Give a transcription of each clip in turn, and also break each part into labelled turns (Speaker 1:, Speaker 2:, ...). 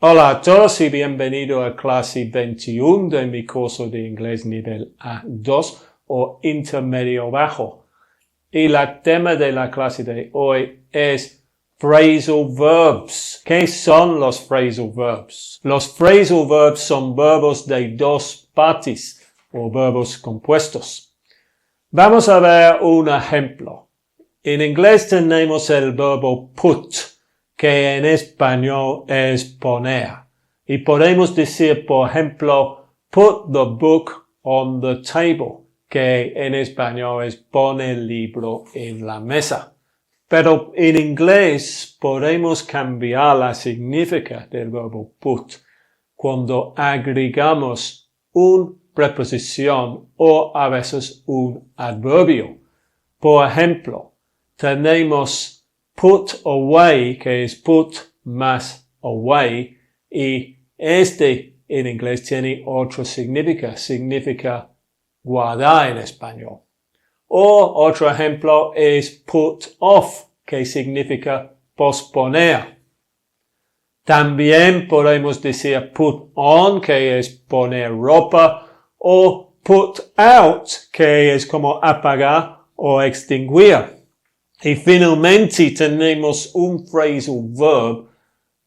Speaker 1: Hola a todos y bienvenido a clase 21 de mi curso de inglés nivel A2 o intermedio bajo. Y el tema de la clase de hoy es Phrasal Verbs. ¿Qué son los Phrasal Verbs? Los Phrasal Verbs son verbos de dos partes o verbos compuestos. Vamos a ver un ejemplo. En inglés tenemos el verbo put, que en español es poner. Y podemos decir, por ejemplo, put the book on the table, que en español es pone el libro en la mesa. Pero en inglés podemos cambiar la significación del verbo put cuando agregamos una preposición o a veces un adverbio. Por ejemplo, tenemos put away, que es put más away, y este en inglés tiene otro significado, significa guardar en español. O otro ejemplo es put off, que significa posponer. También podemos decir put on, que es poner ropa, o put out, que es como apagar o extinguir. Y finalmente tenemos un phrasal verb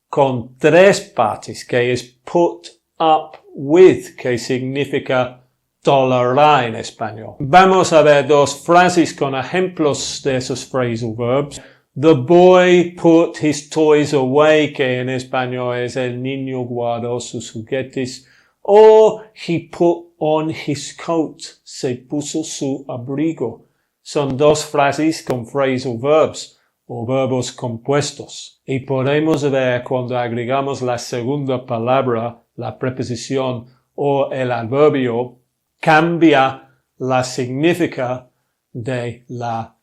Speaker 1: con tres partes, que es put up with, que significa tolerar en español. Vamos a ver dos frases con ejemplos de esos phrasal verbs. The boy put his toys away, que en español es el niño guardó sus juguetes. O he put on his coat, se puso su abrigo. Son dos frases con phrasal verbs o verbos compuestos. Y podemos ver cuando agregamos la segunda palabra, la preposición o el adverbio, cambia la significación de la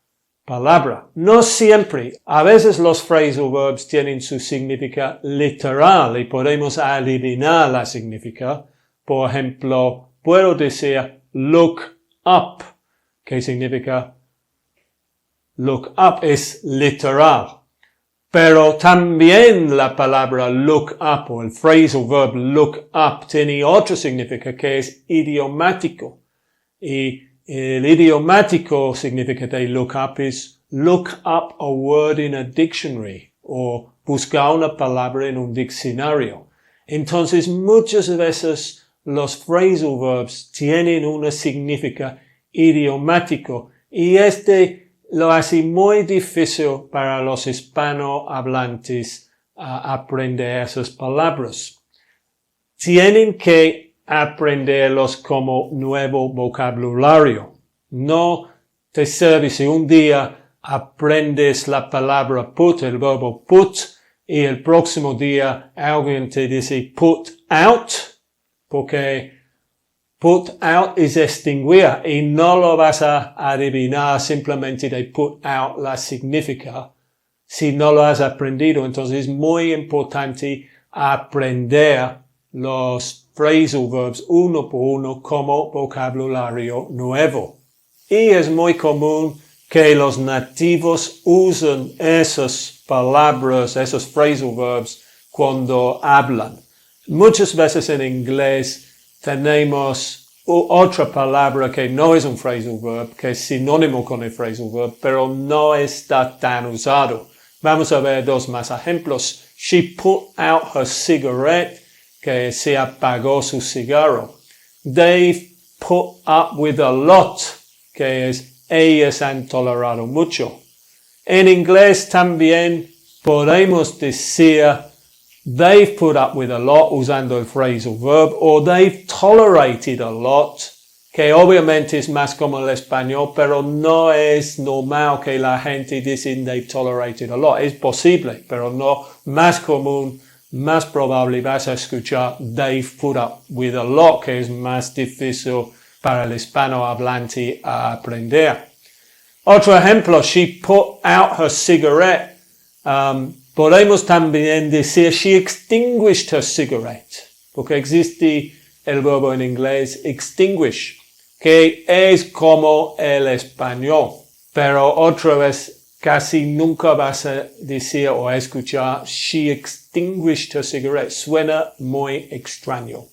Speaker 1: palabra. No siempre. A veces los phrasal verbs tienen su significado literal y podemos adivinar la significación. Por ejemplo, puedo decir look up, que significa look up es literal. Pero también la palabra look up o el phrasal verb look up tiene otro significado que es idiomático. Y el idiomático significado de look up es look up a word in a dictionary o buscar una palabra en un diccionario. Entonces muchas veces los phrasal verbs tienen un significado idiomático y lo hace muy difícil para los hispanohablantes aprender esas palabras. Tienen que aprenderlos como nuevo vocabulario. No te sirve si un día aprendes la palabra put, el verbo put, y el próximo día alguien te dice put out, porque put out es extinguir y no lo vas a adivinar simplemente de put out la significa si no lo has aprendido. Entonces es muy importante aprender los phrasal verbs uno por uno como vocabulario nuevo. Y es muy común que los nativos usen esas palabras, esos phrasal verbs cuando hablan. Muchas veces en inglés tenemos otra palabra que no es un phrasal verb, que es sinónimo con el phrasal verb, pero no está tan usado. Vamos a ver dos más ejemplos. She put out her cigarette, que se apagó su cigarro. They've put up with a lot, que es ellas han tolerado mucho. En inglés también podemos decir they've put up with a lot usando el phrasal verb o they've tolerated a lot, que obviamente es más como el español, pero no es normal que la gente dice they've tolerated a lot. Es posible, pero no más común, más probable vas a escuchar they've put up with a lot, que es más difícil para el hispanohablante aprender. Otro ejemplo, she put out her cigarette. Podemos también decir she extinguished her cigarette, porque existe el verbo en inglés extinguish, que es como el español, pero otra vez casi nunca vas a decir o a escuchar she extinguished her cigarette. Suena muy extraño.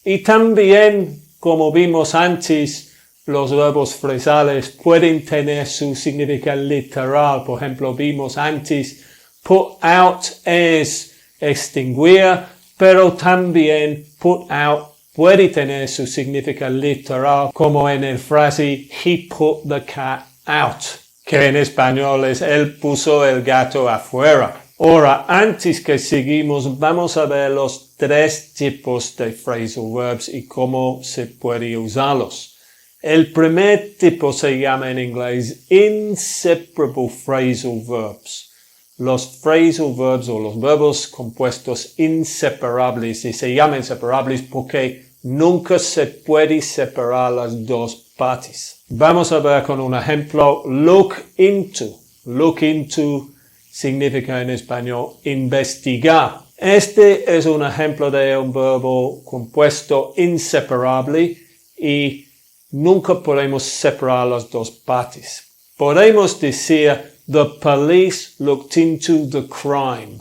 Speaker 1: Y también, como vimos antes, los verbos phrasales pueden tener su significado literal. Por ejemplo, vimos antes, put out es extinguir, pero también put out puede tener su significado literal, como en el frase he put the cat out, que en español es él puso el gato afuera. Ahora, antes que seguimos, vamos a ver los tres tipos de phrasal verbs y cómo se puede usarlos. El primer tipo se llama en inglés inseparable phrasal verbs. Los phrasal verbs o los verbos compuestos inseparables, y se llaman inseparables porque nunca se puede separar las dos partes. Vamos a ver con un ejemplo, look into. Look into significa en español investigar. Este es un ejemplo de un verbo compuesto inseparable y nunca podemos separar las dos partes. Podemos decir, the police looked into the crime.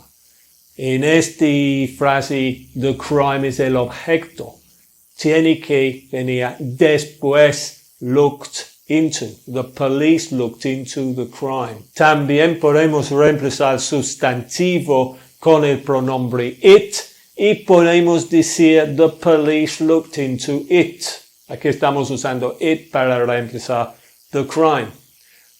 Speaker 1: En esta frase, the crime es el objeto. Tiene que venir después looked into. The police looked into the crime. También podemos reemplazar sustantivo con el pronombre it y podemos decir the police looked into it. Aquí estamos usando it para reemplazar the crime.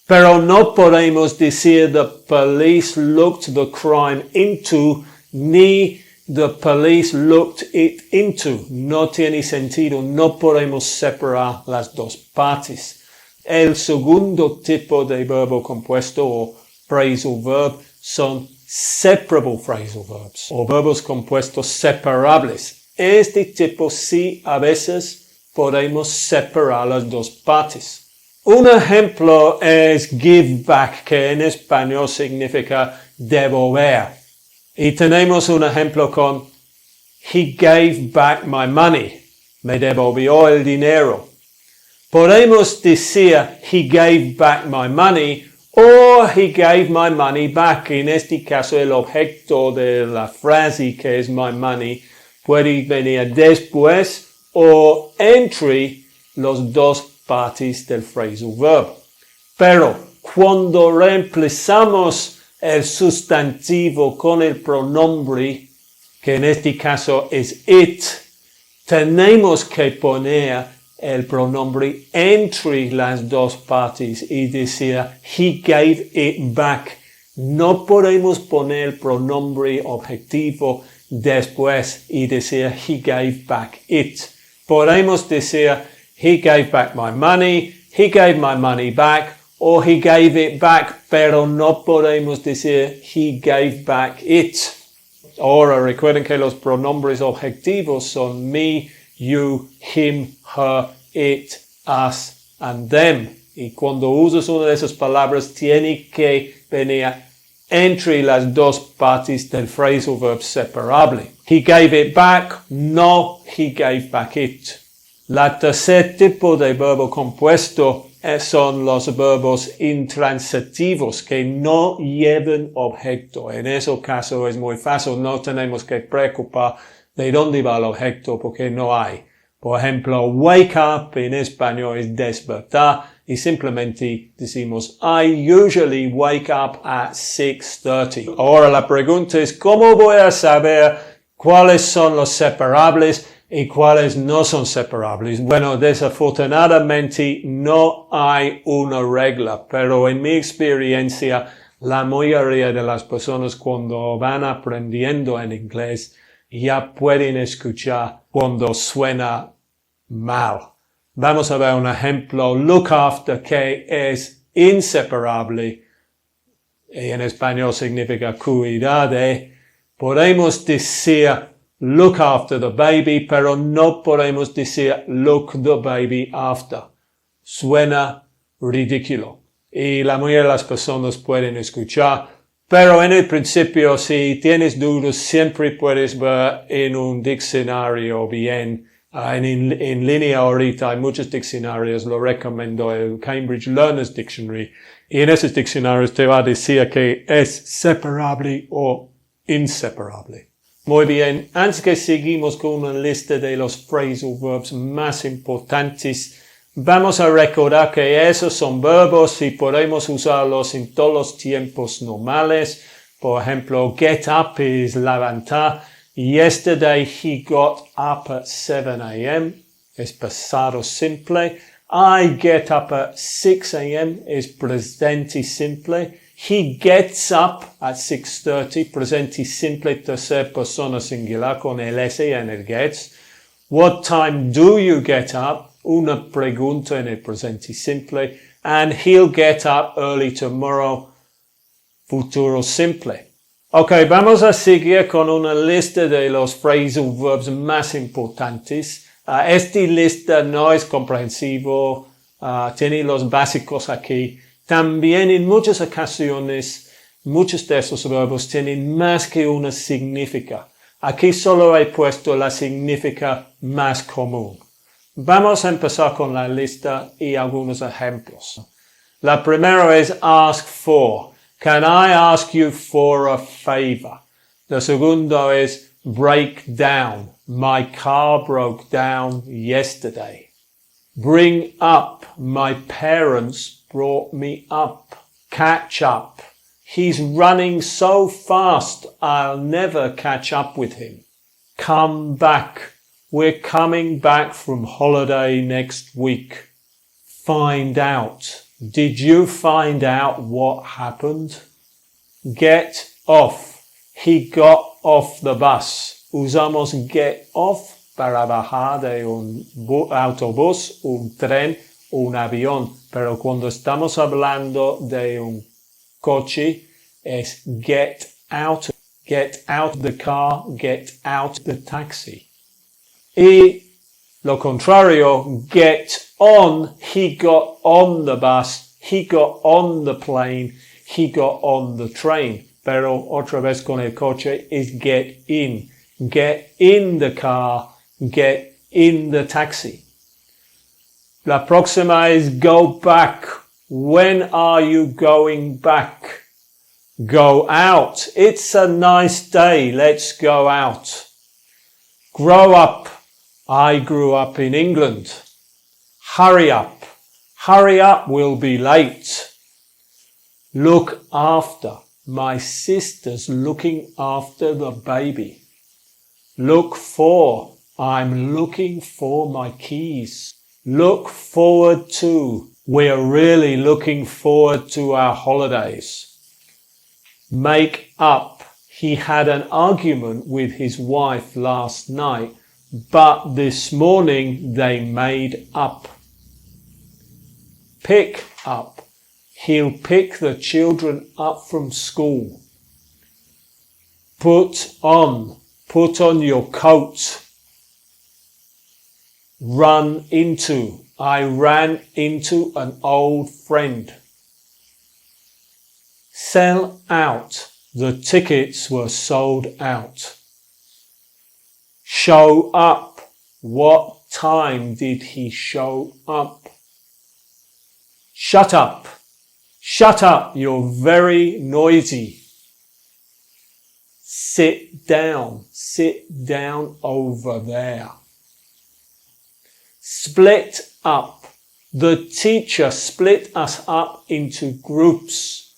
Speaker 1: Pero no podemos decir the police looked the crime into ni the police looked it into. No tiene sentido, no podemos separar las dos partes. El segundo tipo de verbo compuesto o phrasal verb son separable phrasal verbs o verbos compuestos separables. Este tipo sí a veces podemos separar las dos partes. Un ejemplo es give back, que en español significa devolver. Y tenemos un ejemplo con he gave back my money. Me devolvió el dinero. Podemos decir he gave back my money o he gave my money back. En este caso el objeto de la frase que es my money puede venir después o entre los dos partes del phrasal verb. Pero cuando reemplazamos el sustantivo con el pronombre, que en este caso es it, tenemos que poner el pronombre entre las dos partes y decir he gave it back. No podemos poner el pronombre objetivo después y decir he gave back it. Podemos decir he gave back my money, he gave my money back, o he gave it back, pero no podemos decir he gave back it. Ahora recuerden que los pronombres objetivos son me, you, him, her, it, us, and them. Y cuando usas una de esas palabras tiene que venir entre las dos partes del phrasal verb separable. He gave it back, no, he gave back it. La tercer tipo de verbo compuesto son los verbos intransitivos que no llevan objeto. En ese caso es muy fácil, no tenemos que preocupar de dónde va el objeto porque no hay. Por ejemplo, wake up en español es despertar y simplemente decimos I usually wake up at 6:30. Ahora la pregunta es ¿cómo voy a saber cuáles son los separables y cuáles no son separables? Bueno, desafortunadamente no hay una regla, pero en mi experiencia, la mayoría de las personas cuando van aprendiendo en inglés ya pueden escuchar cuando suena mal. Vamos a ver un ejemplo, look after, que es inseparable, y en español significa cuidar de. Podemos decir look after the baby, pero no podemos decir look the baby after. Suena ridículo. Y la mayoría de las personas pueden escuchar. Pero en el principio, si tienes dudas, siempre puedes ver en un diccionario bien. En línea ahorita hay muchos diccionarios, lo recomiendo, el Cambridge Learner's Dictionary, Y en esos diccionarios te va a decir que es separable o inseparable. Muy bien, antes que seguimos con una lista de los phrasal verbs más importantes, vamos a recordar que esos son verbos y podemos usarlos en todos los tiempos normales. Por ejemplo, get up es levantar. Yesterday he got up at 7 a.m. es pasado simple. I get up at 6 a.m. es presente simple. He gets up at 6:30, presente simple, tercera persona singular con el S en el gets. What time do you get up? Una pregunta en el presente simple. And he'll get up early tomorrow, futuro simple. Ok, vamos a seguir con una lista de los phrasal verbs más importantes. Esta lista no es comprensivo, tiene los básicos aquí. También en muchas ocasiones, muchos de esos verbos tienen más que una significa. Aquí solo he puesto la significa más común. Vamos a empezar con la lista y algunos ejemplos. La primera es ask for. Can I ask you for a favor? La segunda es break down. My car broke down yesterday. Bring up. My parents brought me up. Catch up. He's running so fast, I'll never catch up with him. Come back. We're coming back from holiday next week. Find out. Did you find out what happened? Get off. He got off the bus. Usamos get off para bajar de un autobús, un tren, un avión. Pero cuando estamos hablando de un coche, es get out the car, get out the taxi. Y lo contrario, get on, he got on the bus, he got on the plane, he got on the train. Pero otra vez con el coche es get in the car, get in the taxi. La próxima es go back. When are you going back? Go out. It's a nice day. Let's go out. Grow up. I grew up in England. Hurry up. Hurry up, we'll be late. Look after. My sister's looking after the baby. Look for. I'm looking for my keys. Look forward to. We're really looking forward to our holidays. Make up. He had an argument with his wife last night, but this morning they made up. Pick up. He'll pick the children up from school. Put on. Put on your coat. Run into. I ran into an old friend. Sell out. The tickets were sold out. Show up. What time did he show up? Shut up. Shut up, you're very noisy. Sit down over there. Split up. The teacher split us up into groups.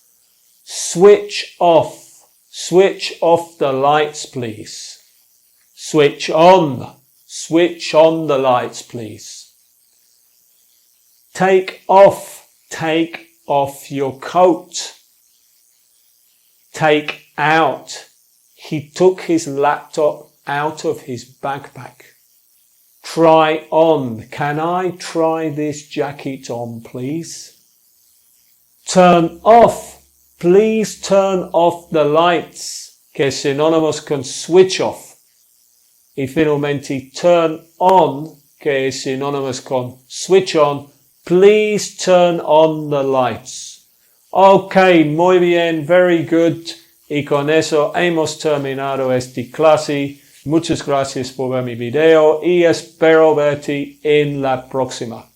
Speaker 1: Switch off. Switch off the lights, please. Switch on. Switch on the lights, please. Take off. Take off your coat. Take out. He took his laptop out of his backpack. Try on. Can I try this jacket on, please? Turn off. Please turn off the lights, que es sinónimos con switch off. Y finalmente turn on, que es sinónimos con switch on. Please turn on the lights. Okay, muy bien, very good. Y con eso hemos terminado esta clase. Muchas gracias por ver mi video y espero verte en la próxima.